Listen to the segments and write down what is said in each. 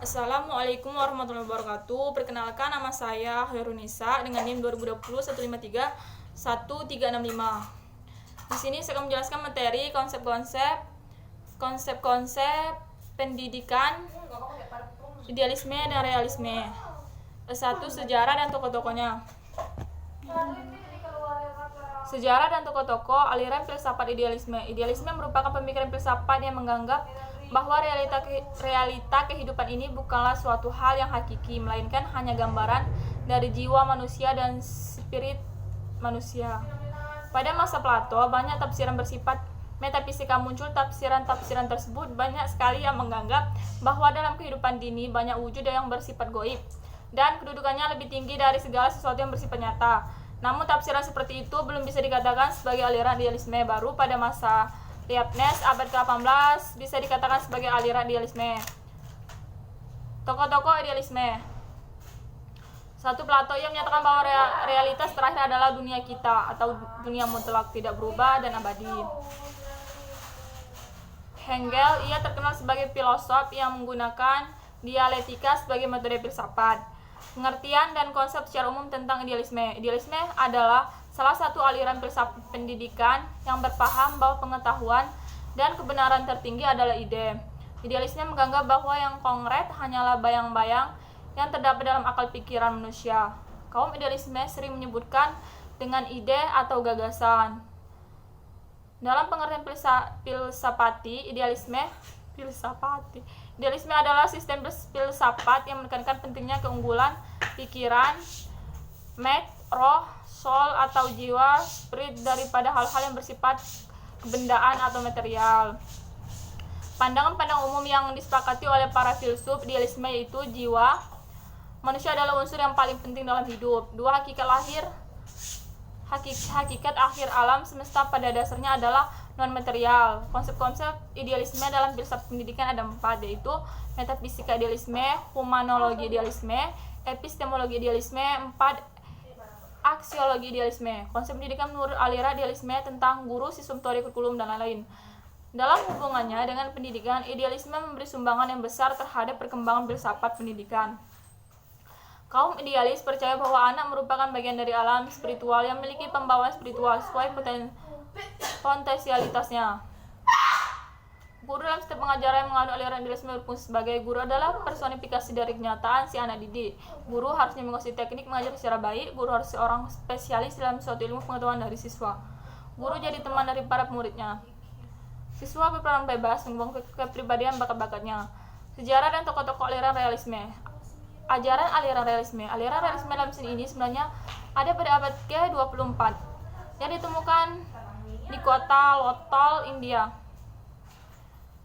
Assalamualaikum warahmatullahi wabarakatuh. Perkenalkan, nama saya Khairunisa dengan NIM 2020 153 135. Di sini saya akan menjelaskan materi konsep-konsep pendidikan, idealisme dan realisme. Satu, sejarah dan tokoh-tokohnya. Sejarah dan tokoh-tokoh aliran filsafat idealisme. Idealisme merupakan pemikiran filsafat yang menganggap bahwa realita kehidupan ini bukanlah suatu hal yang hakiki, melainkan hanya gambaran dari jiwa manusia dan spirit manusia. Pada masa Plato, banyak tafsiran bersifat metafisika muncul. Tafsiran-tafsiran tersebut banyak sekali yang menganggap bahwa dalam kehidupan dini banyak wujud yang bersifat gaib dan kedudukannya lebih tinggi dari segala sesuatu yang bersifat nyata. Namun tafsiran seperti itu belum bisa dikatakan sebagai aliran idealisme. Baru pada masa Leibniz abad ke-18 bisa dikatakan sebagai aliran idealisme. Tokoh-tokoh idealisme. Satu, Plato yang menyatakan bahwa realitas terakhir adalah dunia kita atau dunia mutlak, tidak berubah dan abadi. Hegel, ia terkenal sebagai filosof yang menggunakan dialektika sebagai metode filsafat. Pengertian dan konsep secara umum tentang idealisme. Idealisme adalah salah satu aliran filsafat pendidikan yang berpaham bahwa pengetahuan dan kebenaran tertinggi adalah ide. Idealisme menganggap bahwa yang konkret hanyalah bayang-bayang yang terdapat dalam akal pikiran manusia. Kaum idealisme sering menyebutkan dengan ide atau gagasan. Dalam pengertian filsafati, idealisme adalah sistem filsafat yang menekankan pentingnya keunggulan pikiran, roh, soul atau jiwa, spirit daripada hal-hal yang bersifat kebendaan atau material. Pandangan-pandangan umum yang disepakati oleh para filsuf idealisme yaitu jiwa manusia adalah unsur yang paling penting dalam hidup. Dua, hakikat akhir alam semesta pada dasarnya adalah non-material. Konsep-konsep idealisme dalam filsafat pendidikan ada 4, yaitu metafisika idealisme, humanologi idealisme, epistemologi idealisme, 4, aksiologi idealisme. Konsep pendidikan menurut aliran idealisme tentang guru, sistem teori kurikulum, dan lain-lain. Dalam hubungannya dengan pendidikan, idealisme memberi sumbangan yang besar terhadap perkembangan filsafat pendidikan. Kaum idealis percaya bahwa anak merupakan bagian dari alam spiritual yang memiliki pembawaan spiritual sesuai potensialitasnya. Guru dalam setiap pengajaran yang menganut aliran idealisme berfungsi sebagai guru adalah personifikasi dari kenyataan si anak didik. Guru harusnya menguasai teknik mengajar secara baik. Guru harus seorang spesialis dalam suatu ilmu pengetahuan dari siswa. Guru jadi teman dari para muridnya. Siswa berperan bebas mengembangkan kepribadian bakat-bakatnya. Sejarah dan tokoh-tokoh aliran realisme. Ajaran aliran realisme. Aliran realisme dalam seni ini sebenarnya ada pada abad ke-24 yang ditemukan di kota Lotol, India.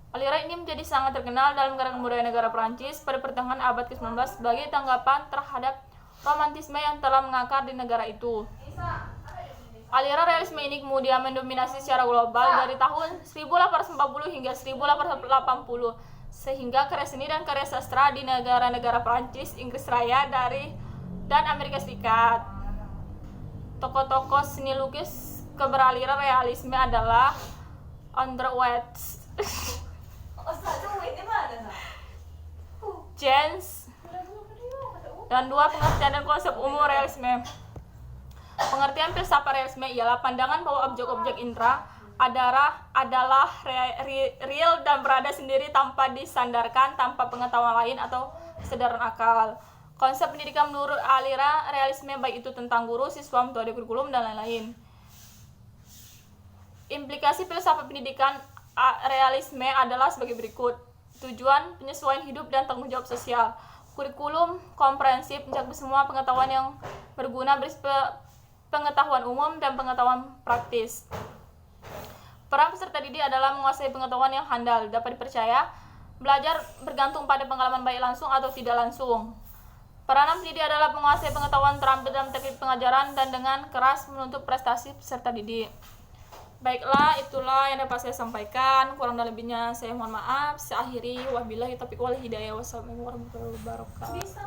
Aliran ini menjadi sangat terkenal dalam gerakan budaya negara Prancis pada pertengahan abad ke-19 sebagai tanggapan terhadap romantisme yang telah mengakar di negara itu. Aliran realisme ini kemudian mendominasi secara global dari tahun 1840 hingga 1880, sehingga karya seni dan karya sastra di negara-negara Prancis, Inggris Raya, dan Amerika Serikat. Tokoh-tokoh seni lukis keberaliran realisme adalah Andrew Watts, Jens, dan 2, pengertian dan konsep umum realisme. Pengertian filsafat realisme ialah pandangan bahwa objek-objek indera adalah real dan berada sendiri tanpa disandarkan, tanpa pengetahuan lain atau kesadaran akal. Konsep pendidikan menurut aliran realisme baik itu tentang guru, siswa, metode kurikulum, dan lain-lain. Implikasi filsafat pendidikan realisme adalah sebagai berikut. Tujuan, penyesuaian hidup dan tanggung jawab sosial. Kurikulum komprehensif mencakup semua pengetahuan yang berguna, pengetahuan umum dan pengetahuan praktis. Peran peserta didik adalah menguasai pengetahuan yang handal, dapat dipercaya. Belajar bergantung pada pengalaman baik langsung atau tidak langsung. Peranan pendidik adalah menguasai pengetahuan, terampil dalam teknik pengajaran, dan dengan keras menuntut prestasi peserta didik. Baiklah, itulah yang dapat saya sampaikan. Kurang dan lebihnya saya mohon maaf. Saya akhiri. Wabillahi taufiq wal hidayah. Wassalamualaikum warahmatullahi wabarakatuh.